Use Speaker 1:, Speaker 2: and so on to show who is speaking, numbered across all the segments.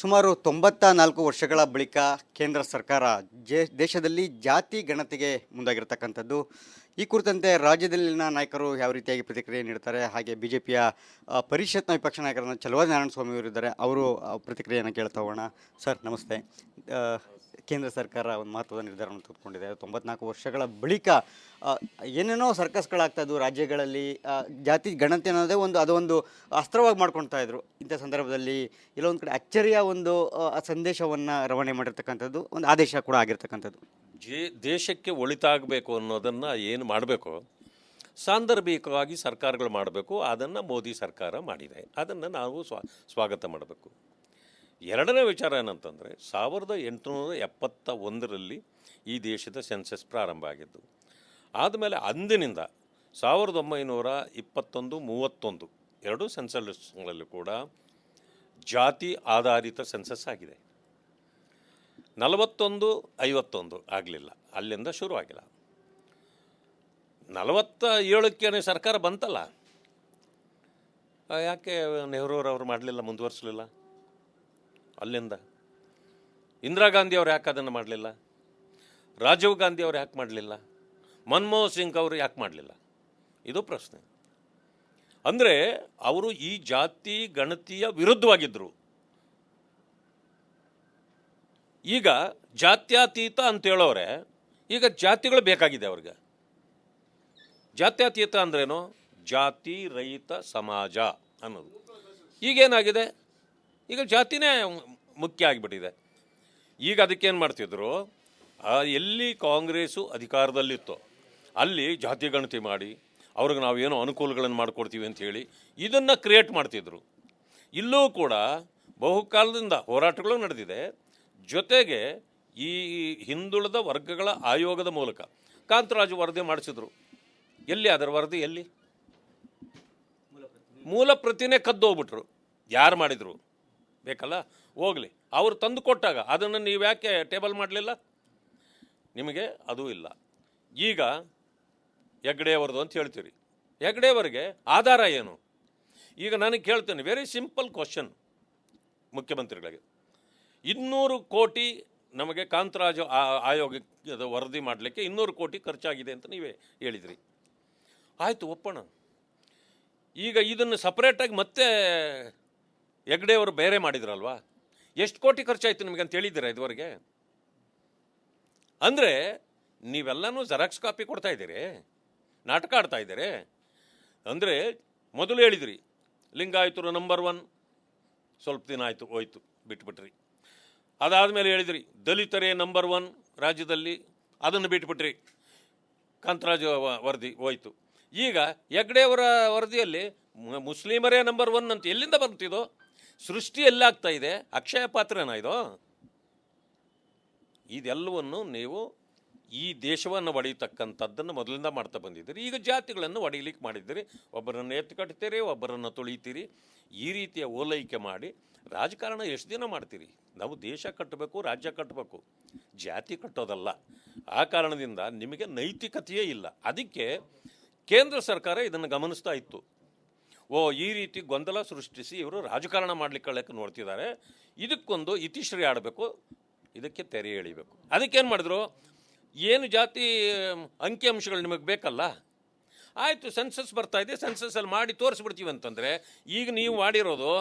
Speaker 1: ಸುಮಾರು 94 ವರ್ಷಗಳ ಬಳಿಕ ಕೇಂದ್ರ ಸರ್ಕಾರ ದೇಶದಲ್ಲಿ ಜಾತಿ ಗಣತಿಗೆ ಮುಂದಾಗಿರ್ತಕ್ಕಂಥದ್ದು. ಈ ಕುರಿತಂತೆ ರಾಜ್ಯದಲ್ಲಿನ ನಾಯಕರು ಯಾವ ರೀತಿಯಾಗಿ ಪ್ರತಿಕ್ರಿಯೆ ನೀಡ್ತಾರೆ, ಹಾಗೆ ಬಿಜೆಪಿಯ ಪರಿಷತ್ನ ವಿಪಕ್ಷ ನಾಯಕರನ್ನ ಚಲುವಾದಿ ನಾರಾಯಣ ಸ್ವಾಮಿ ಅವರು ಇದ್ದಾರೆ, ಅವರು ಪ್ರತಿಕ್ರಿಯೆಯನ್ನು ಕೇಳ್ತಾ ಹೋಗೋಣ. ಸರ್ ನಮಸ್ತೆ. ಆ, ಕೇಂದ್ರ ಸರ್ಕಾರ ಒಂದು ಮಹತ್ವದ ನಿರ್ಧಾರವನ್ನು ತೆಗೆದುಕೊಂಡಿದೆ. 94 ವರ್ಷಗಳ ಬಳಿಕ ಏನೇನೋ ಸರ್ಕಸ್ಗಳಾಗ್ತಾ ಇದ್ವು ರಾಜ್ಯಗಳಲ್ಲಿ. ಜಾತಿ ಗಣತಿ ಅನ್ನೋದೇ ಅದೊಂದು ಅಸ್ತ್ರವಾಗಿ ಮಾಡ್ಕೊಳ್ತಾ ಇದ್ರು. ಇಂಥ ಸಂದರ್ಭದಲ್ಲಿ ಇಲ್ಲೊಂದು ಕಡೆ ಅಚ್ಚರಿಯ ಒಂದು ಸಂದೇಶವನ್ನು ರವಾನೆ ಮಾಡಿರ್ತಕ್ಕಂಥದ್ದು, ಒಂದು ಆದೇಶ ಕೂಡ ಆಗಿರ್ತಕ್ಕಂಥದ್ದು.
Speaker 2: ದೇಶಕ್ಕೆ ಒಳಿತಾಗಬೇಕು ಅನ್ನೋದನ್ನು ಏನು ಮಾಡಬೇಕು, ಸಾಂದರ್ಭಿಕವಾಗಿ ಸರ್ಕಾರಗಳು ಮಾಡಬೇಕು. ಅದನ್ನು ಮೋದಿ ಸರ್ಕಾರ ಮಾಡಿದೆ, ಅದನ್ನು ನಾವು ಸ್ವಾಗತ ಮಾಡಬೇಕು. ಎರಡನೇ ವಿಚಾರ ಏನಂತಂದರೆ 1871ರಲ್ಲಿ ಈ ದೇಶದ ಸೆನ್ಸಸ್ ಪ್ರಾರಂಭ ಆಗಿದ್ದು. ಆದಮೇಲೆ ಅಂದಿನಿಂದ 1921-31 ಎರಡೂ ಸೆನ್ಸಸ್ಗಳಲ್ಲಿ ಕೂಡ ಜಾತಿ ಆಧಾರಿತ ಸೆನ್ಸಸ್ ಆಗಿದೆ. 41-51 ಆಗಲಿಲ್ಲ, ಅಲ್ಲಿಂದ ಶುರುವಾಗಿಲ್ಲ. 47ಕ್ಕೆ ಸರ್ಕಾರ ಬಂತಲ್ಲ, ಯಾಕೆ ನೆಹರೂರವರು ಮಾಡಲಿಲ್ಲ, ಮುಂದುವರಿಸಲಿಲ್ಲ? ಅಲ್ಲಿಂದ ಇಂದಿರಾ ಗಾಂಧಿ ಅವ್ರು ಯಾಕೆ ಅದನ್ನು ಮಾಡಲಿಲ್ಲ? ರಾಜೀವ್ ಗಾಂಧಿ ಅವ್ರು ಯಾಕೆ ಮಾಡಲಿಲ್ಲ? ಮನಮೋಹನ್ ಸಿಂಗ್ ಅವರು ಯಾಕೆ ಮಾಡಲಿಲ್ಲ? ಇದು ಪ್ರಶ್ನೆ. ಅಂದರೆ ಅವರು ಈ ಜಾತಿ ಗಣತಿಯ ವಿರುದ್ಧವಾಗಿದ್ದರು. ಈಗ ಜಾತ್ಯತೀತ ಅಂತ ಹೇಳೋರೆ, ಈಗ ಜಾತಿಗಳು ಬೇಕಾಗಿದೆ ಅವ್ರಿಗೆ. ಜಾತ್ಯತೀತ ಅಂದ್ರೇನು? ಜಾತಿ ರಹಿತ ಸಮಾಜ ಅನ್ನೋದು. ಈಗೇನಾಗಿದೆ, ಈಗ ಜಾತಿನೇ ಮುಖ್ಯ ಆಗಿಬಿಟ್ಟಿದೆ. ಈಗ ಅದಕ್ಕೇನು ಮಾಡ್ತಿದ್ರು, ಎಲ್ಲಿ ಕಾಂಗ್ರೆಸ್ಸು ಅಧಿಕಾರದಲ್ಲಿತ್ತೋ ಅಲ್ಲಿ ಜಾತಿ ಗಣತಿ ಮಾಡಿ ಅವ್ರಿಗೆ ನಾವೇನೋ ಅನುಕೂಲಗಳನ್ನು ಮಾಡಿಕೊಡ್ತೀವಿ ಅಂತ ಹೇಳಿ ಇದನ್ನು ಕ್ರಿಯೇಟ್ ಮಾಡ್ತಿದ್ರು. ಇಲ್ಲೂ ಕೂಡ ಬಹುಕಾಲದಿಂದ ಹೋರಾಟಗಳು ನಡೆದಿದೆ. ಜೊತೆಗೆ ಈ ಹಿಂದುಳಿದ ವರ್ಗಗಳ ಆಯೋಗದ ಮೂಲಕ ಕಾಂತರಾಜು ವರದಿ ಮಾಡಿಸಿದ್ರು. ಎಲ್ಲಿ ಅದರ ವರದಿ? ಎಲ್ಲಿ? ಮೂಲ ಪ್ರತಿನೇ ಕದ್ದೋಗ್ಬಿಟ್ರು. ಯಾರು ಮಾಡಿದರು ಬೇಕಲ್ಲ, ಹೋಗಲಿ. ಅವರು ತಂದು ಕೊಟ್ಟಾಗ ಅದನ್ನು ನೀವು ಯಾಕೆ ಟೇಬಲ್ ಮಾಡಲಿಲ್ಲ? ನಿಮಗೆ ಅದು ಇಲ್ಲ. ಈಗ ಹೆಗ್ಡೆಯವರದು ಅಂತ ಹೇಳ್ತೀರಿ. ಹೆಗ್ಡೆಯವರಿಗೆ ಆಧಾರ ಏನು? ಈಗ ನನಗೆ ಕೇಳ್ತೇನೆ, ವೆರಿ ಸಿಂಪಲ್ ಕ್ವಶನ್ ಮುಖ್ಯಮಂತ್ರಿಗಳಿಗೆ. 200 ಕೋಟಿ ನಮಗೆ ಕಾಂತರಾಜು ಆಯೋಗದ ವರದಿ ಮಾಡಲಿಕ್ಕೆ 200 ಕೋಟಿ ಖರ್ಚಾಗಿದೆ ಅಂತ ನೀವೇ ಹೇಳಿದ್ರಿ. ಆಯಿತು, ಒಪ್ಪೋಣ. ಈಗ ಇದನ್ನು ಸಪ್ರೇಟಾಗಿ ಮತ್ತೆ ಹೆಗ್ಡೆಯವರು ಬೇರೆ ಮಾಡಿದ್ರಲ್ವಾ? ಎಷ್ಟು ಕೋಟಿ ಖರ್ಚಾಯಿತು ನಿಮಗೆ ಅಂತ ಹೇಳಿದ್ದೀರಾ ಇದುವರೆಗೆ? ಅಂದರೆ ನೀವೆಲ್ಲನೂ ಜೆರಾಕ್ಸ್ ಕಾಪಿ ಕೊಡ್ತಾ ಇದ್ದೀರಿ, ನಾಟಕ ಆಡ್ತಾ ಇದ್ದೀರಿ. ಅಂದರೆ ಮೊದಲು ಹೇಳಿದ್ರಿ ಲಿಂಗಾಯತರು ನಂಬರ್ 1, ಸ್ವಲ್ಪ ದಿನ ಆಯಿತು, ಹೋಯ್ತು, ಬಿಟ್ಬಿಟ್ರಿ. ಅದಾದಮೇಲೆ ಹೇಳಿದ್ರಿ ದಲಿತರೇ ನಂಬರ್ 1 ರಾಜ್ಯದಲ್ಲಿ, ಅದನ್ನು ಬಿಟ್ಬಿಟ್ರಿ. ಕಾಂತರಾಜು ವರದಿ ಹೋಯ್ತು. ಈಗ ಹೆಗ್ಡೆಯವರ ವರದಿಯಲ್ಲಿ ಮುಸ್ಲಿಮರೇ ನಂಬರ್ 1 ಅಂತ ಎಲ್ಲಿಂದ ಬರ್ತಿದೋ? ಸೃಷ್ಟಿ ಎಲ್ಲಾಗ್ತಾ ಇದೆ? ಅಕ್ಷಯ ಪಾತ್ರನಾ ಇದು? ಇದೆಲ್ಲವನ್ನು ನೀವು ಈ ದೇಶವನ್ನು ಒಡೆಯತಕ್ಕಂಥದ್ದನ್ನು ಮೊದಲಿಂದ ಮಾಡ್ತಾ ಬಂದಿದ್ದೀರಿ. ಈಗ ಜಾತಿಗಳನ್ನು ಒಡೆಯಲಿಕ್ಕೆ ಮಾಡಿದ್ದೀರಿ. ಒಬ್ಬರನ್ನು ಎತ್ತು ಕಟ್ತೀರಿ, ಒಬ್ಬರನ್ನು ತುಳಿತೀರಿ. ಈ ರೀತಿಯ ಓಲೈಕೆ ಮಾಡಿ ರಾಜಕಾರಣ ಎಷ್ಟು ದಿನ ಮಾಡ್ತೀರಿ? ನಾವು ದೇಶ ಕಟ್ಟಬೇಕು, ರಾಜ್ಯ ಕಟ್ಟಬೇಕು, ಜಾತಿ ಕಟ್ಟೋದಲ್ಲ. ಆ ಕಾರಣದಿಂದ ನಿಮಗೆ ನೈತಿಕತೆಯೇ ಇಲ್ಲ. ಅದಕ್ಕೆ ಕೇಂದ್ರ ಸರ್ಕಾರ ಇದನ್ನು ಗಮನಿಸ್ತಾ ಇತ್ತು. ಈ ರೀತಿ ಗೊಂದಲ ಸೃಷ್ಟಿಸಿ ಇವರು ರಾಜಕಾರಣ ಮಾಡಲಿಕ್ಕೆ ನೋಡ್ತಿದ್ದಾರೆ, ಇದಕ್ಕೊಂದು ಇತಿಶ್ರೀ ಆಡಬೇಕು, ಇದಕ್ಕೆ ತೆರೆ ಎಳಿಬೇಕು. ಅದಕ್ಕೇನು ಮಾಡಿದ್ರು? ಏನು ಜಾತಿ ಅಂಕಿಅಂಶಗಳು ನಿಮಗೆ ಬೇಕಲ್ಲ, ಆಯಿತು ಸೆನ್ಸಸ್ ಬರ್ತಾಯಿದೆ, ಸೆನ್ಸಸ್ಸಲ್ಲಿ ಮಾಡಿ ತೋರಿಸ್ಬಿಡ್ತೀವಿ ಅಂತಂದರೆ ಈಗ ನೀವು ಮಾಡಿರೋದು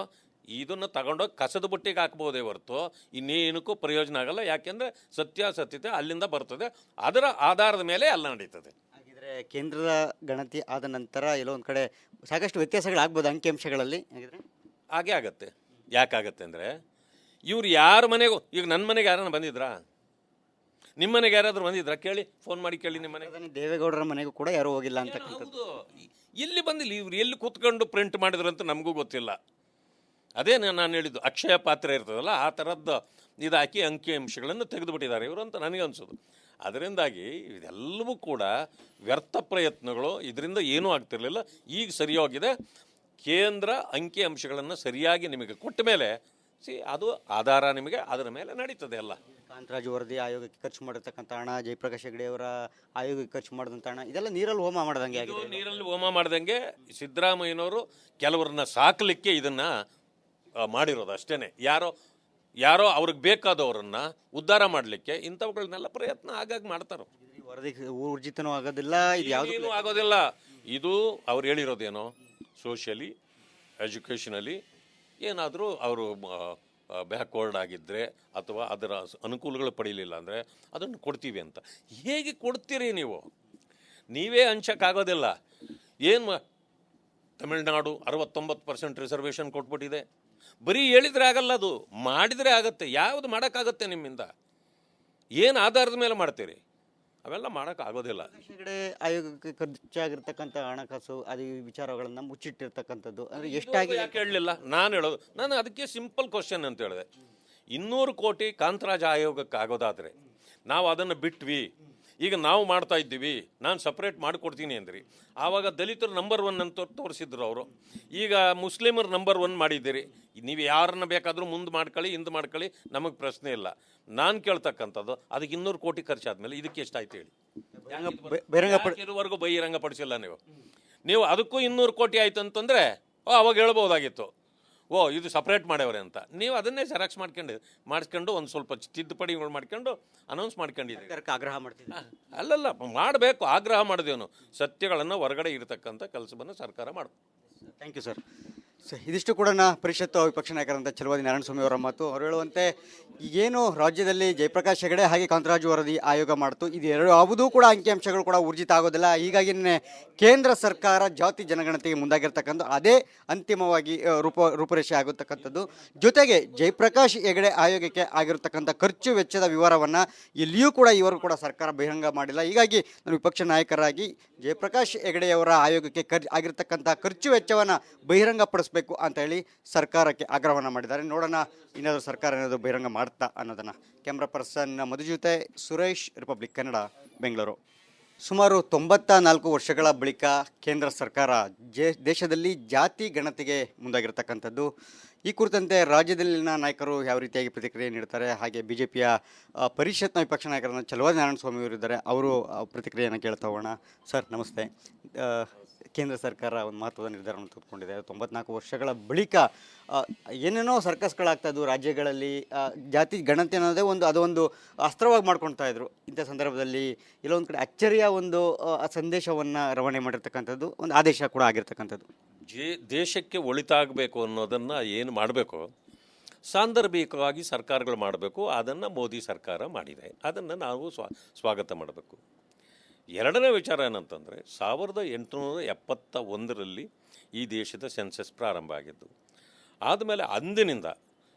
Speaker 2: ಇದನ್ನು ತಗೊಂಡೋಗಿ ಕಸದ ಬುಟ್ಟಿಗೆ ಹಾಕ್ಬೋದೇ ಹೊರತು ಇನ್ನೇನಕ್ಕೂ ಪ್ರಯೋಜನ ಆಗಲ್ಲ. ಯಾಕೆಂದರೆ ಸತ್ಯಾಸತ್ಯತೆ ಅಲ್ಲಿಂದ ಬರ್ತದೆ, ಅದರ ಆಧಾರದ ಮೇಲೆ ಎಲ್ಲ ನಡೀತದೆ.
Speaker 1: ಹಾಗಿದ್ರೆ ಕೇಂದ್ರದ ಗಣತಿ ಆದ ನಂತರ ಎಲ್ಲೋ ಒಂದು ಕಡೆ ಸಾಕಷ್ಟು ವ್ಯತ್ಯಾಸಗಳಾಗ್ಬೋದು ಅಂಕಿಅಂಶಗಳಲ್ಲಿ. ಹಾಗಿದ್ರೆ
Speaker 2: ಹಾಗೆ ಆಗತ್ತೆ. ಯಾಕಾಗತ್ತೆ ಅಂದರೆ ಇವ್ರು ಯಾರ ಮನೆಗೂ, ಈಗ ನನ್ನ ಮನೆಗೆ ಯಾರನ್ನ ಬಂದಿದ್ರಾ? ನಿಮ್ಮ ಮನೆಗೆ ಯಾರಾದರೂ ಬಂದಿದ್ರಾ? ಕೇಳಿ, ಫೋನ್ ಮಾಡಿ ಕೇಳಿ. ನಿಮ್ಮ ಮನೆಗೆ
Speaker 1: ದೇವೇಗೌಡರ ಮನೆಗೂ ಕೂಡ ಯಾರೂ ಹೋಗಿಲ್ಲ ಅಂತ.
Speaker 2: ಹೌದು, ಇಲ್ಲಿ ಬಂದಿಲ್ಲ. ಇವ್ರು ಎಲ್ಲಿ ಕೂತ್ಕೊಂಡು ಪ್ರಿಂಟ್ ಮಾಡಿದ್ರಂತ ನಮಗೂ ಗೊತ್ತಿಲ್ಲ. ಅದೇ ನಾನು ಹೇಳಿದ್ದು, ಅಕ್ಷಯ ಪಾತ್ರ ಇರ್ತದಲ್ಲ, ಆ ಥರದ್ದು ಇದಾಕಿ ಅಂಕಿಅಂಶಗಳನ್ನು ತೆಗೆದುಬಿಟ್ಟಿದ್ದಾರೆ ಇವರು ಅಂತ ನನಗೆ ಅನಿಸೋದು. ಅದರಿಂದಾಗಿ ಇದೆಲ್ಲವೂ ಕೂಡ ವ್ಯರ್ಥ ಪ್ರಯತ್ನಗಳು, ಇದರಿಂದ ಏನೂ ಆಗ್ತಿರಲಿಲ್ಲ. ಈಗ ಸರಿಯಾಗಿದೆ. ಕೇಂದ್ರ ಅಂಕಿಅಂಶಗಳನ್ನು ಸರಿಯಾಗಿ ನಿಮಗೆ ಕೊಟ್ಟ ಮೇಲೆ ಅದು ಆಧಾರ ನಿಮಗೆ, ಅದರ ಮೇಲೆ ನಡೀತದೆ ಎಲ್ಲ.
Speaker 1: ಕಾಂತರಾಜು ವರದಿ ಆಯೋಗಕ್ಕೆ ಖರ್ಚು ಮಾಡಿರ್ತಕ್ಕಂಥ ಹಣ, ಜಯಪ್ರಕಾಶ್ ಹೆಗಡೆ ಅವರ ಆಯೋಗಕ್ಕೆ ಖರ್ಚು ಮಾಡಿದಂಥ ಹಣ, ಇದೆಲ್ಲ ನೀರಲ್ಲಿ ಹೋಮ ಮಾಡ್ದಂಗೆ ಆಗಿದೆ.
Speaker 2: ನೀರಲ್ಲಿ ಹೋಮ ಮಾಡ್ದಂಗೆ ಸಿದ್ದರಾಮಯ್ಯನವರು ಕೆಲವರನ್ನ ಸಾಕಲಿಕ್ಕೆ ಇದನ್ನು ಮಾಡಿರೋದು ಅಷ್ಟೇ. ಯಾರೋ ಯಾರೋ ಅವ್ರಿಗೆ ಬೇಕಾದವರನ್ನ ಉದ್ಧಾರ ಮಾಡಲಿಕ್ಕೆ ಇಂಥವುಗಳನ್ನೆಲ್ಲ ಪ್ರಯತ್ನ ಆಗಾಗ ಮಾಡ್ತಾರೆ.
Speaker 1: ಈ ವರದಿ ಊರ್ಜಿತನೂ ಆಗೋದಿಲ್ಲ, ಇದು ಯಾವುದು
Speaker 2: ಏನೂ ಆಗೋದಿಲ್ಲ. ಇದು ಅವ್ರು ಹೇಳಿರೋದೇನೋ ಸೋಷಿಯಲಿ ಎಜುಕೇಷನಲಿ ಏನಾದರೂ ಅವರು ಬ್ಯಾಕ್ವರ್ಡ್ ಆಗಿದ್ದರೆ ಅಥವಾ ಅದರ ಅನುಕೂಲಗಳು ಪಡೀಲಿಲ್ಲ ಅಂದರೆ ಅದನ್ನು ಕೊಡ್ತೀವಿ ಅಂತ. ಹೇಗೆ ಕೊಡ್ತೀರಿ ನೀವು? ನೀವೇ ಹಂಚಕ್ಕಾಗೋದಿಲ್ಲ. ಏನು ತಮಿಳ್ನಾಡು 69% ರಿಸರ್ವೇಷನ್ ಕೊಟ್ಬಿಟ್ಟಿದೆ. ಬರೀ ಹೇಳಿದರೆ ಆಗಲ್ಲ, ಅದು ಮಾಡಿದರೆ ಆಗತ್ತೆ. ಯಾವುದು ಮಾಡೋಕ್ಕಾಗತ್ತೆ ನಿಮ್ಮಿಂದ? ಏನು ಆಧಾರದ ಮೇಲೆ ಮಾಡ್ತೀರಿ? ಅವೆಲ್ಲ ಮಾಡೋಕ್ಕಾಗೋದಿಲ್ಲ.
Speaker 1: ಕಡೆ ಆಯೋಗಕ್ಕೆ ಖರ್ಚಾಗಿರ್ತಕ್ಕಂಥ ಹಣಕಾಸು ಅದು ಈ ವಿಚಾರಗಳನ್ನು ಮುಚ್ಚಿಟ್ಟಿರ್ತಕ್ಕಂಥದ್ದು ಅಂದರೆ ಎಷ್ಟಾಗಿ
Speaker 2: ಯಾಕೆ ಹೇಳಲಿಲ್ಲ? ನಾನು ಅದಕ್ಕೆ ಸಿಂಪಲ್ ಕ್ವಶನ್ ಅಂತ ಹೇಳಿದೆ. 200 ಕೋಟಿ ಕಾಂತರಾಜ್ ಆಯೋಗಕ್ಕೆ ಆಗೋದಾದರೆ ನಾವು ಅದನ್ನು ಬಿಟ್ವಿ, ಈಗ ನಾವು ಮಾಡ್ತಾ ಇದ್ದೀವಿ, ನಾನು ಸಪ್ರೇಟ್ ಮಾಡಿಕೊಡ್ತೀನಿ ಅಂದ್ರಿ. ಆವಾಗ ದಲಿತರು ನಂಬರ್ 1 ಅಂತ ತೋರಿಸಿದ್ರು ಅವರು. ಈಗ ಮುಸ್ಲಿಮರು ನಂಬರ್ 1 ಮಾಡಿದ್ದೀರಿ. ನೀವು ಯಾರನ್ನ ಬೇಕಾದರೂ ಮುಂದೆ ಮಾಡ್ಕೊಳ್ಳಿ, ಹಿಂದೆ ಮಾಡ್ಕೊಳ್ಳಿ, ನಮಗೆ ಪ್ರಶ್ನೆ ಇಲ್ಲ. ನಾನು ಕೇಳ್ತಕ್ಕಂಥದ್ದು ಅದಕ್ಕೆ 200 ಕೋಟಿ ಖರ್ಚಾದ್ಮೇಲೆ ಇದಕ್ಕೆ ಎಷ್ಟಾಯ್ತು ಹೇಳಿ? ಇದುವರೆಗೂ ಬಹಿರಂಗಪಡಿಸಿಲ್ಲ ನೀವು ಅದಕ್ಕೂ 200 ಕೋಟಿ ಆಯ್ತು ಅಂತಂದರೆ ಅವಾಗ ಹೇಳ್ಬೋದಾಗಿತ್ತು, ಇದು ಸಪ್ರೇಟ್ ಮಾಡ್ಯವ್ರೆ ಅಂತ. ನೀವು ಅದನ್ನೇ ಜೆರಾಕ್ಸ್ ಮಾಡಿಸ್ಕೊಂಡು ಒಂದು ಸ್ವಲ್ಪ ತಿದ್ದುಪಡಿಗಳು ಮಾಡ್ಕೊಂಡು ಅನೌನ್ಸ್ ಮಾಡ್ಕೊಂಡಿದ್ದೀವಿ.
Speaker 1: ಆಗ್ರಹ ಮಾಡ್ತೀವಿ.
Speaker 2: ಅಲ್ಲಲ್ಲ, ಮಾಡಬೇಕು. ಆಗ್ರಹ ಮಾಡಿದೇನು ಸತ್ಯಗಳನ್ನು ಹೊರಗಡೆ ಇರತಕ್ಕಂಥ ಕೆಲಸವನ್ನು ಸರ್ಕಾರ ಮಾಡಬೇಕು.
Speaker 1: Thank you sir. ಇದಿಷ್ಟು ಕೂಡ ಪರಿಷತ್ತು ವಿಪಕ್ಷ ನಾಯಕರಂತ ಚಲವಾದಿ ನಾರಾಯಣಸ್ವಾಮಿ ಅವರ ಮಾತು. ಅವರು ಹೇಳುವಂತೆ ಏನು ರಾಜ್ಯದಲ್ಲಿ ಜಯಪ್ರಕಾಶ್ ಹೆಗಡೆ ಹಾಗೆ ಕಾಂತರಾಜು ವರದಿ ಆಯೋಗ ಮಾಡ್ತು, ಇದು ಯಾವುದೂ ಕೂಡ ಅಂಕಿಅಂಶಗಳು ಕೂಡ ಊರ್ಜಿತ ಆಗೋದಿಲ್ಲ. ಹೀಗಾಗಿ ಕೇಂದ್ರ ಸರ್ಕಾರ ಜಾತಿ ಜನಗಣತಿಗೆ ಮುಂದಾಗಿರ್ತಕ್ಕಂಥ ಅದೇ ಅಂತಿಮವಾಗಿ ರೂಪುರೇಷೆ ಆಗುತ್ತಕ್ಕಂಥದ್ದು. ಜೊತೆಗೆ ಜಯಪ್ರಕಾಶ್ ಹೆಗಡೆ ಆಯೋಗಕ್ಕೆ ಆಗಿರತಕ್ಕಂಥ ಖರ್ಚು ವೆಚ್ಚದ ವಿವರವನ್ನು ಎಲ್ಲಿಯೂ ಕೂಡ ಇವರು ಕೂಡ ಸರ್ಕಾರ ಬಹಿರಂಗ ಮಾಡಿಲ್ಲ. ಹೀಗಾಗಿ ನಾನು ವಿಪಕ್ಷ ನಾಯಕರಾಗಿ ಜಯಪ್ರಕಾಶ್ ಹೆಗಡೆಯವರ ಆಯೋಗಕ್ಕೆ ಆಗಿರ್ತಕ್ಕಂಥ ಖರ್ಚು ವೆಚ್ಚವನ್ನು ಬಹಿರಂಗಪಡಿಸಬೇಕು ಅಂತ ಹೇಳಿ ಸರ್ಕಾರಕ್ಕೆ ಆಗ್ರಹವನ್ನು ಮಾಡಿದ್ದಾರೆ. ನೋಡೋಣ ಏನಾದರೂ ಸರ್ಕಾರ ಏನಾದರೂ ಬಹಿರಂಗ ಮಾಡ್ತಾ ಅನ್ನೋದನ್ನು. ಕ್ಯಾಮ್ರಾ ಪರ್ಸನ್ ಮಧು ಜೊತೆ ಸುರೇಶ್, ರಿಪಬ್ಲಿಕ್ ಕನ್ನಡ, ಬೆಂಗಳೂರು. ಸುಮಾರು 94 ವರ್ಷಗಳ ಬಳಿಕ ಕೇಂದ್ರ ಸರ್ಕಾರ ದೇಶದಲ್ಲಿ ಜಾತಿ ಗಣತಿಗೆ ಮುಂದಾಗಿರ್ತಕ್ಕಂಥದ್ದು. ಈ ಕುರಿತಂತೆ ರಾಜ್ಯದಲ್ಲಿನ ನಾಯಕರು ಯಾವ ರೀತಿಯಾಗಿ ಪ್ರತಿಕ್ರಿಯೆ ನೀಡ್ತಾರೆ, ಹಾಗೆ BJPಯ ಪರಿಷತ್ನ ವಿಪಕ್ಷ ನಾಯಕರನ್ನು ಚಲವಾದಿ ನಾರಾಯಣಸ್ವಾಮಿ ಅವರಿದ್ದಾರೆ, ಅವರು ಪ್ರತಿಕ್ರಿಯೆಯನ್ನು ಕೇಳ್ತಾ ಹೋಗೋಣ. ಸರ್ ನಮಸ್ತೆ. ಕೇಂದ್ರ ಸರ್ಕಾರ ಒಂದು ಮಹತ್ವದ ನಿರ್ಧಾರವನ್ನು ತೆಗೆದುಕೊಂಡಿದೆ. 94 ವರ್ಷಗಳ ಬಳಿಕ ಏನೇನೋ ಸರ್ಕಸ್ಗಳಾಗ್ತಾಯಿದ್ವು ರಾಜ್ಯಗಳಲ್ಲಿ. ಜಾತಿ ಗಣತಿ ಅನ್ನೋದೇ ಅದೊಂದು ಅಸ್ತ್ರವಾಗಿ ಮಾಡ್ಕೊಳ್ತಾ ಇದ್ರು. ಇಂಥ ಸಂದರ್ಭದಲ್ಲಿ ಇಲ್ಲೊಂದು ಕಡೆ ಅಚ್ಚರಿಯ ಒಂದು ಸಂದೇಶವನ್ನು ರವಾನೆ ಮಾಡಿರ್ತಕ್ಕಂಥದ್ದು, ಒಂದು ಆದೇಶ ಕೂಡ ಆಗಿರ್ತಕ್ಕಂಥದ್ದು.
Speaker 2: ದೇಶಕ್ಕೆ ಒಳಿತಾಗಬೇಕು ಅನ್ನೋದನ್ನು ಏನು ಮಾಡಬೇಕು, ಸಾಂದರ್ಭಿಕವಾಗಿ ಸರ್ಕಾರಗಳು ಮಾಡಬೇಕು. ಅದನ್ನು ಮೋದಿ ಸರ್ಕಾರ ಮಾಡಿದೆ. ಅದನ್ನು ನಾವು ಸ್ವಾಗತ ಮಾಡಬೇಕು. ಎರಡನೇ ವಿಚಾರ ಏನಂತಂದರೆ 1871ರಲ್ಲಿ ಈ ದೇಶದ ಸೆನ್ಸಸ್ ಪ್ರಾರಂಭ ಆಗಿದ್ದು. ಆದಮೇಲೆ ಅಂದಿನಿಂದ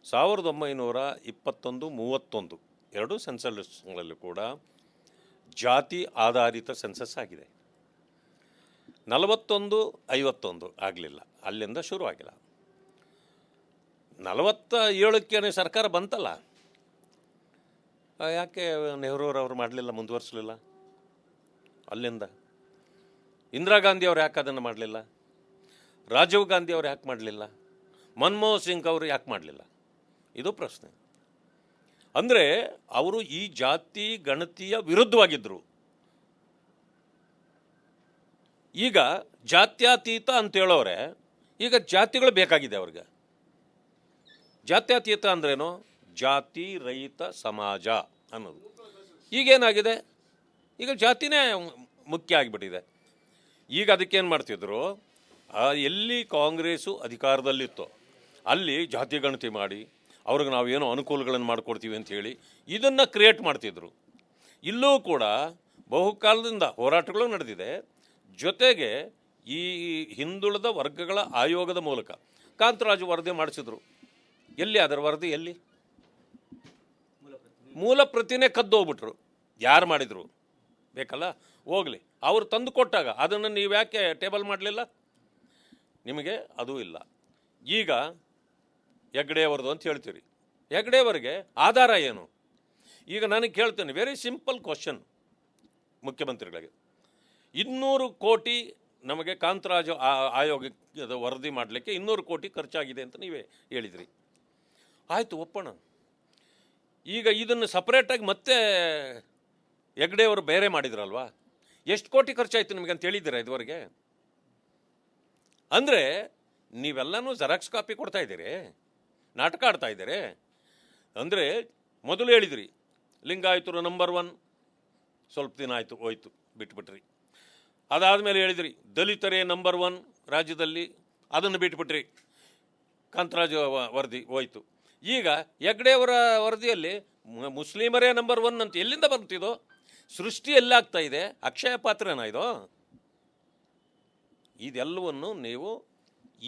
Speaker 2: 1921, 31 ಎರಡೂ ಸೆನ್ಸಸ್ಗಳಲ್ಲಿ ಕೂಡ ಜಾತಿ ಆಧಾರಿತ ಸೆನ್ಸಸ್ ಆಗಿದೆ. 41, 51 ಆಗಲಿಲ್ಲ, ಅಲ್ಲಿಂದ ಶುರು ಆಗಿಲ್ಲ. 47ಕ್ಕೇನೆ ಸರ್ಕಾರ ಬಂತಲ್ಲ, ಯಾಕೆ ನೆಹರೂರವರು ಮಾಡಲಿಲ್ಲ, ಮುಂದುವರಿಸಲಿಲ್ಲ? ಅಲ್ಲಿಂದ ಇಂದಿರಾ ಗಾಂಧಿ ಅವರು ಯಾಕೆ ಅದನ್ನು ಮಾಡಲಿಲ್ಲ? ರಾಜೀವ್ ಗಾಂಧಿ ಅವರು ಯಾಕೆ ಮಾಡಲಿಲ್ಲ? ಮನಮೋಹನ್ ಸಿಂಗ್ ಅವರು ಯಾಕೆ ಮಾಡಲಿಲ್ಲ? ಇದು ಪ್ರಶ್ನೆ. ಅಂದರೆ ಅವರು ಈ ಜಾತಿ ಗಣತಿಯ ವಿರುದ್ಧವಾಗಿದ್ದರು. ಈಗ ಜಾತ್ಯತೀತ ಅಂತ ಹೇಳೋರೆ, ಈಗ ಜಾತಿಗಳು ಬೇಕಾಗಿದೆ ಅವ್ರಿಗೆ. ಜಾತ್ಯತೀತ ಅಂದ್ರೇನು? ಜಾತಿ ರಹಿತ ಸಮಾಜ ಅನ್ನೋದು. ಈಗೇನಾಗಿದೆ, ಈಗ ಜಾತಿನೇ ಮುಖ್ಯ ಆಗಿಬಿಟ್ಟಿದೆ. ಈಗ ಅದಕ್ಕೇನು ಮಾಡ್ತಿದ್ರು, ಎಲ್ಲಿ ಕಾಂಗ್ರೆಸ್ಸು ಅಧಿಕಾರದಲ್ಲಿತ್ತೋ ಅಲ್ಲಿ ಜಾತಿ ಗಣತಿ ಮಾಡಿ ಅವ್ರಿಗೆ ನಾವೇನೋ ಅನುಕೂಲಗಳನ್ನು ಮಾಡಿಕೊಡ್ತೀವಿ ಅಂಥೇಳಿ ಇದನ್ನು ಕ್ರಿಯೇಟ್ ಮಾಡ್ತಿದ್ರು. ಇಲ್ಲೂ ಕೂಡ ಬಹುಕಾಲದಿಂದ ಹೋರಾಟಗಳು ನಡೆದಿದೆ. ಜೊತೆಗೆ ಈ ಹಿಂದುಳಿದ ವರ್ಗಗಳ ಆಯೋಗದ ಮೂಲಕ ಕಾಂತರಾಜು ವರದಿ ಮಾಡಿಸಿದ್ರು. ಎಲ್ಲಿ ಅದರ ವರದಿ? ಎಲ್ಲಿ? ಮೂಲ ಪ್ರತಿನೇ ಕದ್ದು ಹೋಗ್ಬಿಟ್ರು. ಯಾರು ಮಾಡಿದರು ಬೇಕಲ್ಲ, ಹೋಗಲಿ. ಅವರು ತಂದು ಕೊಟ್ಟಾಗ ಅದನ್ನು ನೀವು ಯಾಕೆ ಟೇಬಲ್ ಮಾಡಲಿಲ್ಲ? ನಿಮಗೆ ಅದೂ ಇಲ್ಲ. ಈಗ ಹೆಗ್ಡೆಯವರದು ಅಂತ ಹೇಳ್ತೀರಿ. ಹೆಗ್ಡೆಯವರಿಗೆ ಆಧಾರ ಏನು? ಈಗ ನನಗೆ ಕೇಳ್ತೇನೆ, ವೆರಿ ಸಿಂಪಲ್ ಕ್ವಶನ್ ಮುಖ್ಯಮಂತ್ರಿಗಳಿಗೆ. 200 ಕೋಟಿ ನಮಗೆ ಕಾಂತರಾಜು ಆಯೋಗದ ವರದಿ ಮಾಡಲಿಕ್ಕೆ 200 ಕೋಟಿ ಖರ್ಚಾಗಿದೆ ಅಂತ ನೀವೇ ಹೇಳಿದ್ರಿ. ಆಯಿತು, ಒಪ್ಪೋಣ. ಈಗ ಇದನ್ನು ಸಪ್ರೇಟಾಗಿ ಮತ್ತೆ ಹೆಗ್ಡೆಯವರು ಬೇರೆ ಮಾಡಿದ್ರಲ್ವಾ? ಎಷ್ಟು ಕೋಟಿ ಖರ್ಚಾಯಿತು ನಿಮಗೆ ಅಂತ ಹೇಳಿದ್ದೀರಾ ಇದುವರೆಗೆ? ಅಂದರೆ ನೀವೆಲ್ಲನೂ ಜೆರಾಕ್ಸ್ ಕಾಪಿ ಕೊಡ್ತಾ ಇದ್ದೀರಿ, ನಾಟಕ ಆಡ್ತಾ ಇದ್ದೀರಿ. ಅಂದರೆ ಮೊದಲು ಹೇಳಿದ್ರಿ ಲಿಂಗಾಯತರು ನಂಬರ್ 1, ಸ್ವಲ್ಪ ದಿನ ಆಯಿತು ಹೋಯ್ತು ಬಿಟ್ಬಿಟ್ರಿ. ಅದಾದಮೇಲೆ ಹೇಳಿದ್ರಿ ದಲಿತರೇ ನಂಬರ್ 1 ರಾಜ್ಯದಲ್ಲಿ, ಅದನ್ನು ಬಿಟ್ಬಿಟ್ರಿ. ಕಾಂತರಾಜು ವರದಿ ಹೋಯ್ತು. ಈಗ ಹೆಗ್ಡೆಯವರ ವರದಿಯಲ್ಲಿ ಮುಸ್ಲಿಮರೇ ನಂಬರ್ 1 ಅಂತ ಎಲ್ಲಿಂದ ಬರ್ತಿದೋ? ಸೃಷ್ಟಿ ಎಲ್ಲಾಗ್ತಾ ಇದೆ? ಅಕ್ಷಯ ಪಾತ್ರನಾ ಇದು? ಇದೆಲ್ಲವನ್ನು ನೀವು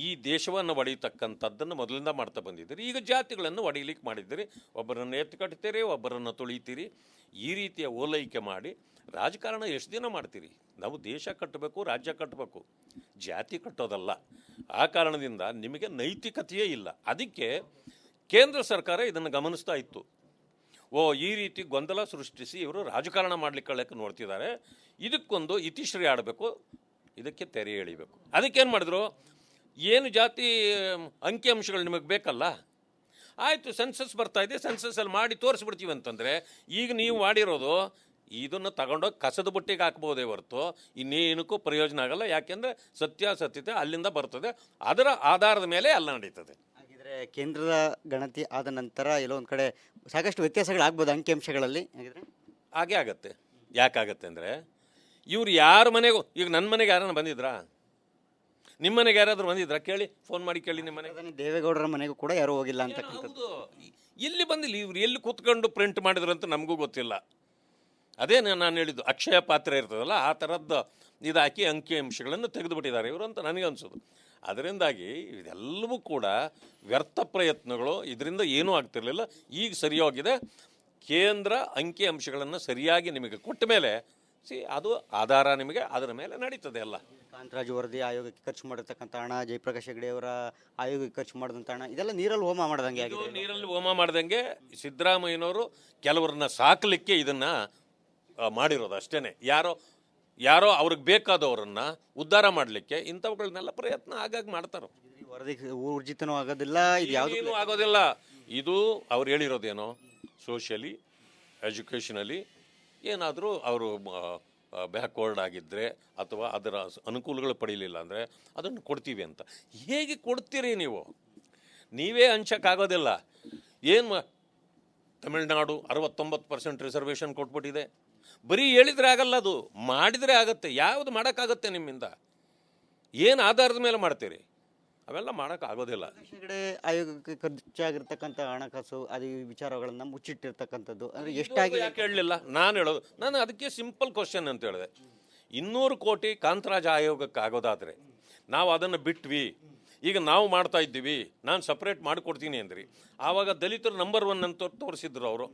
Speaker 2: ಈ ದೇಶವನ್ನು ಒಡೆಯತಕ್ಕಂಥದ್ದನ್ನು ಮೊದಲಿಂದ ಮಾಡ್ತಾ ಬಂದಿದ್ದೀರಿ. ಈಗ ಜಾತಿಗಳನ್ನು ಒಡೆಯಲಿಕ್ಕೆ ಮಾಡಿದ್ದೀರಿ. ಒಬ್ಬರನ್ನು ಎತ್ತು ಕಟ್ತೀರಿ, ಒಬ್ಬರನ್ನು ತುಳಿತೀರಿ. ಈ ರೀತಿಯ ಓಲೈಕೆ ಮಾಡಿ ರಾಜಕಾರಣ ಎಷ್ಟು ದಿನ ಮಾಡ್ತೀರಿ? ನಾವು ದೇಶ ಕಟ್ಟಬೇಕು, ರಾಜ್ಯ ಕಟ್ಟಬೇಕು, ಜಾತಿ ಕಟ್ಟೋದಲ್ಲ. ಆ ಕಾರಣದಿಂದ ನಿಮಗೆ ನೈತಿಕತೆಯೇ ಇಲ್ಲ. ಅದಕ್ಕೆ ಕೇಂದ್ರ ಸರ್ಕಾರ ಇದನ್ನು ಗಮನಿಸ್ತಾ ಇತ್ತು. ಈ ರೀತಿ ಗೊಂದಲ ಸೃಷ್ಟಿಸಿ ಇವರು ರಾಜಕಾರಣ ಮಾಡಲಿಕ್ಕೆ ನೋಡ್ತಿದ್ದಾರೆ, ಇದಕ್ಕೊಂದು ಇತಿಶ್ರೀ ಆಡಬೇಕು, ಇದಕ್ಕೆ ತೆರೆ ಎಳಿಬೇಕು. ಅದಕ್ಕೇನು ಮಾಡಿದ್ರು? ಏನು ಜಾತಿ ಅಂಕಿಅಂಶಗಳು ನಿಮಗೆ ಬೇಕಲ್ಲ, ಆಯಿತು ಸೆನ್ಸಸ್ ಬರ್ತಾಯಿದೆ, ಸೆನ್ಸಸ್ಸಲ್ಲಿ ಮಾಡಿ ತೋರಿಸ್ಬಿಡ್ತೀವಿ ಅಂತಂದರೆ, ಈಗ ನೀವು ಮಾಡಿರೋದು ಇದನ್ನು ತಗೊಂಡೋಗಿ ಕಸದ ಬುಟ್ಟಿಗೆ ಹಾಕ್ಬೋದೇ ಹೊರತು ಇನ್ನೇನಕ್ಕೂ ಪ್ರಯೋಜನ ಆಗಲ್ಲ. ಯಾಕೆಂದರೆ ಸತ್ಯಾಸತ್ಯತೆ ಅಲ್ಲಿಂದ ಬರ್ತದೆ, ಅದರ ಆಧಾರದ ಮೇಲೆ ಎಲ್ಲ ನಡೀತದೆ.
Speaker 1: ಹಾಗಿದ್ರೆ ಕೇಂದ್ರದ ಗಣತಿ ಆದ ನಂತರ ಎಲ್ಲೋ ಒಂದು ಕಡೆ ಸಾಕಷ್ಟು ವ್ಯತ್ಯಾಸಗಳಾಗ್ಬೋದು ಅಂಕಿಅಂಶಗಳಲ್ಲಿ. ಹಾಗಿದ್ರೆ
Speaker 2: ಹಾಗೇ ಆಗತ್ತೆ. ಯಾಕಾಗತ್ತೆ ಅಂದರೆ ಇವ್ರು ಯಾರ ಮನೆಗೂ, ಈಗ ನನ್ನ ಮನೆಗೆ ಯಾರನ್ನ ಬಂದಿದ್ರಾ? ನಿಮ್ಮ ಮನೆಗೆ ಯಾರಾದರೂ ಬಂದಿದ್ರಾ? ಕೇಳಿ, ಫೋನ್ ಮಾಡಿ ಕೇಳಿ. ನಿಮ್ಮ ಮನೆಗೆ
Speaker 1: ದೇವೇಗೌಡರ ಮನೆಗೂ ಕೂಡ ಯಾರೂ ಹೋಗಿಲ್ಲ ಅಂತಕ್ಕಂಥದ್ದು.
Speaker 2: ಇಲ್ಲಿ ಬಂದಿಲ್ಲ. ಇವ್ರು ಎಲ್ಲಿ ಕೂತ್ಕೊಂಡು ಪ್ರಿಂಟ್ ಮಾಡಿದ್ರು ಅಂತ ನಮಗೂ ಗೊತ್ತಿಲ್ಲ. ಅದೇ ನಾನು ಹೇಳಿದ್ದು, ಅಕ್ಷಯ ಪಾತ್ರ ಇರ್ತದಲ್ಲ, ಆ ಥರದ್ದು ಇದಾಕಿ ಅಂಕಿಅಂಶಗಳನ್ನು ತೆಗೆದುಬಿಟ್ಟಿದ್ದಾರೆ ಇವರು ಅಂತ ನನಗೆ ಅನಿಸೋದು. ಅದರಿಂದಾಗಿ ಇದೆಲ್ಲವೂ ಕೂಡ ವ್ಯರ್ಥ ಪ್ರಯತ್ನಗಳು, ಇದರಿಂದ ಏನೂ ಆಗ್ತಿರಲಿಲ್ಲ. ಈಗ ಸರಿಯಾಗಿದೆ. ಕೇಂದ್ರ ಅಂಕಿಅಂಶಗಳನ್ನು ಸರಿಯಾಗಿ ನಿಮಗೆ ಕೊಟ್ಟ ಮೇಲೆ ಅದು ಆಧಾರ ನಿಮಗೆ, ಅದರ ಮೇಲೆ ನಡೀತದೆ ಎಲ್ಲ.
Speaker 1: ಕಾಂತರಾಜು ವರದಿ ಆಯೋಗಕ್ಕೆ ಖರ್ಚು ಮಾಡಿರ್ತಕ್ಕಂಥ ಹಣ, ಜಯಪ್ರಕಾಶ್ ಹೆಗಡೆ ಅವರ ಆಯೋಗಕ್ಕೆ ಖರ್ಚು ಮಾಡಿದಂಥ ಹಣ, ಇದೆಲ್ಲ ನೀರಲ್ಲಿ ಹೋಮ ಮಾಡ್ದಂಗೆ ಆಗಿದೆ.
Speaker 2: ನೀರಲ್ಲಿ ಹೋಮ ಮಾಡ್ದಂಗೆ ಸಿದ್ದರಾಮಯ್ಯನವರು ಕೆಲವರನ್ನ ಸಾಕಲಿಕ್ಕೆ ಇದನ್ನು ಮಾಡಿರೋದು ಅಷ್ಟೇ. ಯಾರೋ ಅವ್ರಿಗೆ ಬೇಕಾದವರನ್ನು ಉದ್ಧಾರ ಮಾಡಲಿಕ್ಕೆ ಇಂಥವುಗಳನ್ನೆಲ್ಲ ಪ್ರಯತ್ನ ಆಗಾಗ ಮಾಡ್ತಾರೆ.
Speaker 1: ವರದಿ ಊರ್ಜಿತನೂ ಆಗೋದಿಲ್ಲ, ಇದು ಯಾವುದೂ
Speaker 2: ಆಗೋದಿಲ್ಲ. ಇದು ಅವ್ರು ಹೇಳಿರೋದೇನೋ ಸೋಷಿಯಲಿ, ಎಜುಕೇಷನಲಿ ಏನಾದರೂ ಅವರು ಬ್ಯಾಕ್ವರ್ಡ್ ಆಗಿದ್ದರೆ ಅಥವಾ ಅದರ ಅನುಕೂಲಗಳು ಪಡೀಲಿಲ್ಲ ಅಂದರೆ ಅದನ್ನು ಕೊಡ್ತೀವಿ ಅಂತ. ಹೇಗೆ ಕೊಡ್ತೀರಿ ನೀವು? ನೀವೇ ಹಂಚಕ್ಕಾಗೋದಿಲ್ಲ. ಏನು ತಮಿಳ್ನಾಡು 69% ರಿಸರ್ವೇಷನ್ ಕೊಟ್ಬಿಟ್ಟಿದೆ. ಬರೀ ಹೇಳಿದರೆ ಆಗಲ್ಲ, ಅದು ಮಾಡಿದರೆ ಆಗತ್ತೆ. ಯಾವುದು ಮಾಡೋಕ್ಕಾಗತ್ತೆ ನಿಮ್ಮಿಂದ? ಏನು ಆಧಾರದ ಮೇಲೆ ಮಾಡ್ತೀರಿ? ಅವೆಲ್ಲ ಮಾಡೋಕ್ಕಾಗೋದಿಲ್ಲ.
Speaker 1: ಹೆಗಡೆ ಆಯೋಗಕ್ಕೆ ಖರ್ಚಾಗಿರ್ತಕ್ಕಂಥ ಹಣಕಾಸು ಅದು ವಿಚಾರಗಳನ್ನು ಮುಚ್ಚಿಟ್ಟಿರ್ತಕ್ಕಂಥದ್ದು ಅಂದರೆ ಎಷ್ಟಾಗಿ
Speaker 2: ಯಾಕೆ ಹೇಳಲಿಲ್ಲ? ನಾನು ಅದಕ್ಕೆ ಸಿಂಪಲ್ ಕ್ವಶನ್ ಅಂತ ಹೇಳಿದೆ. 200 ಕೋಟಿ ಕಾಂತರಾಜ್ ಆಯೋಗಕ್ಕೆ ಆಗೋದಾದರೆ ನಾವು ಅದನ್ನು ಬಿಟ್ವಿ, ಈಗ ನಾವು ಮಾಡ್ತಾ ಇದ್ದೀವಿ, ನಾನು ಸಪ್ರೇಟ್ ಮಾಡಿಕೊಡ್ತೀನಿ ಅಂದ್ರಿ. ಆವಾಗ ದಲಿತರು ನಂಬರ್ 1 ಅಂತ ತೋರಿಸಿದ್ರು ಅವರು.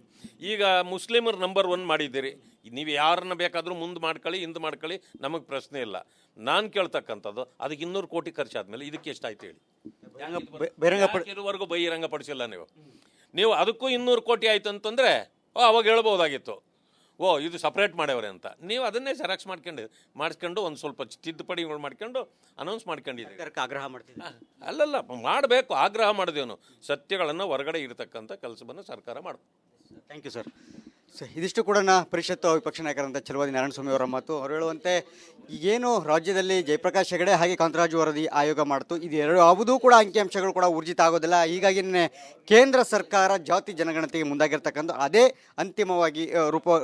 Speaker 2: ಈಗ ಮುಸ್ಲಿಮರು ನಂಬರ್ 1 ಮಾಡಿದ್ದೀರಿ. ನೀವು ಯಾರನ್ನ ಬೇಕಾದರೂ ಮುಂದೆ ಮಾಡ್ಕೊಳ್ಳಿ, ಹಿಂದೆ ಮಾಡ್ಕೊಳ್ಳಿ, ನಮಗೆ ಪ್ರಶ್ನೆ ಇಲ್ಲ. ನಾನು ಕೇಳ್ತಕ್ಕಂಥದ್ದು ಅದಕ್ಕೆ 200 ಕೋಟಿ ಖರ್ಚಾದ್ಮೇಲೆ ಇದಕ್ಕೆ ಎಷ್ಟಾಯ್ತು ಹೇಳಿ? ಇದುವರೆಗೂ ಬಹಿರಂಗಪಡಿಸಿಲ್ಲ ನೀವು ಅದಕ್ಕೂ 200 ಕೋಟಿ ಆಯ್ತು ಅಂತಂದರೆ ಅವಾಗ ಹೇಳ್ಬೋದಾಗಿತ್ತು, ಇದು ಸಪ್ರೇಟ್ ಮಾಡ್ಯವ್ರೆ ಅಂತ. ನೀವು ಅದನ್ನೇ ಜೆರಾಕ್ಸ್ ಮಾಡಿಸ್ಕೊಂಡು ಒಂದು ಸ್ವಲ್ಪ ತಿದ್ದುಪಡಿಗಳು ಮಾಡ್ಕೊಂಡು ಅನೌನ್ಸ್ ಮಾಡ್ಕೊಂಡಿದ್ದೀವಿ.
Speaker 1: ಆಗ್ರಹ ಮಾಡ್ತೀವಿ.
Speaker 2: ಅಲ್ಲಲ್ಲ, ಮಾಡಬೇಕು. ಆಗ್ರಹ ಮಾಡಿದೇನು ಸತ್ಯಗಳನ್ನು ಹೊರಗಡೆ ಇರತಕ್ಕಂಥ ಕೆಲಸವನ್ನು ಸರ್ಕಾರ ಮಾಡ್ಬೇಕು.
Speaker 1: Thank you sir. ಇದಿಷ್ಟು ಕೂಡ ಪರಿಷತ್ತು ವಿಪಕ್ಷ ನಾಯಕರಂತ ಛಲವಾದಿ ನಾರಾಯಣಸ್ವಾಮಿ ಅವರ ಮಾತು. ಅವರು ಹೇಳುವಂತೆ ಏನು ರಾಜ್ಯದಲ್ಲಿ ಜಯಪ್ರಕಾಶ್ ಹೆಗಡೆ ಹಾಗೆ ಕಾಂತರಾಜು ವರದಿ ಆಯೋಗ ಮಾಡ್ತು, ಇದು ಯಾವುದೂ ಕೂಡ ಅಂಕಿಅಂಶಗಳು ಕೂಡ ಊರ್ಜಿತ ಆಗೋದಿಲ್ಲ. ಹೀಗಾಗಿ ಕೇಂದ್ರ ಸರ್ಕಾರ ಜಾತಿ ಜನಗಣತಿಗೆ ಮುಂದಾಗಿರ್ತಕ್ಕಂಥ ಅದೇ ಅಂತಿಮವಾಗಿ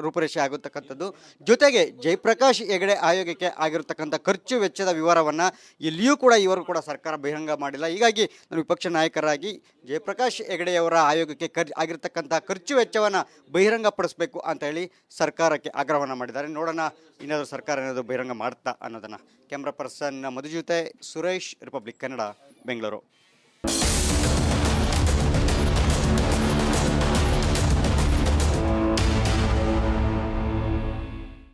Speaker 1: ರೂಪರೇಷೆ ಆಗುತ್ತಕ್ಕಂಥದ್ದು. ಜೊತೆಗೆ ಜಯಪ್ರಕಾಶ್ ಹೆಗಡೆ ಆಯೋಗಕ್ಕೆ ಆಗಿರತಕ್ಕಂಥ ಖರ್ಚು ವೆಚ್ಚದ ವಿವರವನ್ನು ಎಲ್ಲಿಯೂ ಕೂಡ ಇವರೆಗೂ ಕೂಡ ಸರ್ಕಾರ ಬಹಿರಂಗ ಮಾಡಿಲ್ಲ. ಹೀಗಾಗಿ ನಾನು ವಿಪಕ್ಷ ನಾಯಕರಾಗಿ ಜಯಪ್ರಕಾಶ್ ಹೆಗಡೆಯವರ ಆಯೋಗಕ್ಕೆ ಆಗಿರ್ತಕ್ಕಂಥ ಖರ್ಚು ವೆಚ್ಚವನ್ನು ಬಹಿರಂಗಪಡಿಸಬೇಕು ಅಂತ ಹೇಳಿ ಸರ್ಕಾರಕ್ಕೆ ಆಗ್ರಹವನ್ನು ಮಾಡಿದ್ದಾರೆ. ನೋಡೋಣ ಏನಾದರೂ ಸರ್ಕಾರ ಏನಾದರೂ ಬಹಿರಂಗ ಮಾಡ್ತಾ ಅನ್ನೋದನ್ನು. ಕ್ಯಾಮ್ರಾ ಪರ್ಸನ್ ಮಧು ಜೊತೆ ಸುರೇಶ್, ರಿಪಬ್ಲಿಕ್ ಕನ್ನಡ, ಬೆಂಗಳೂರು.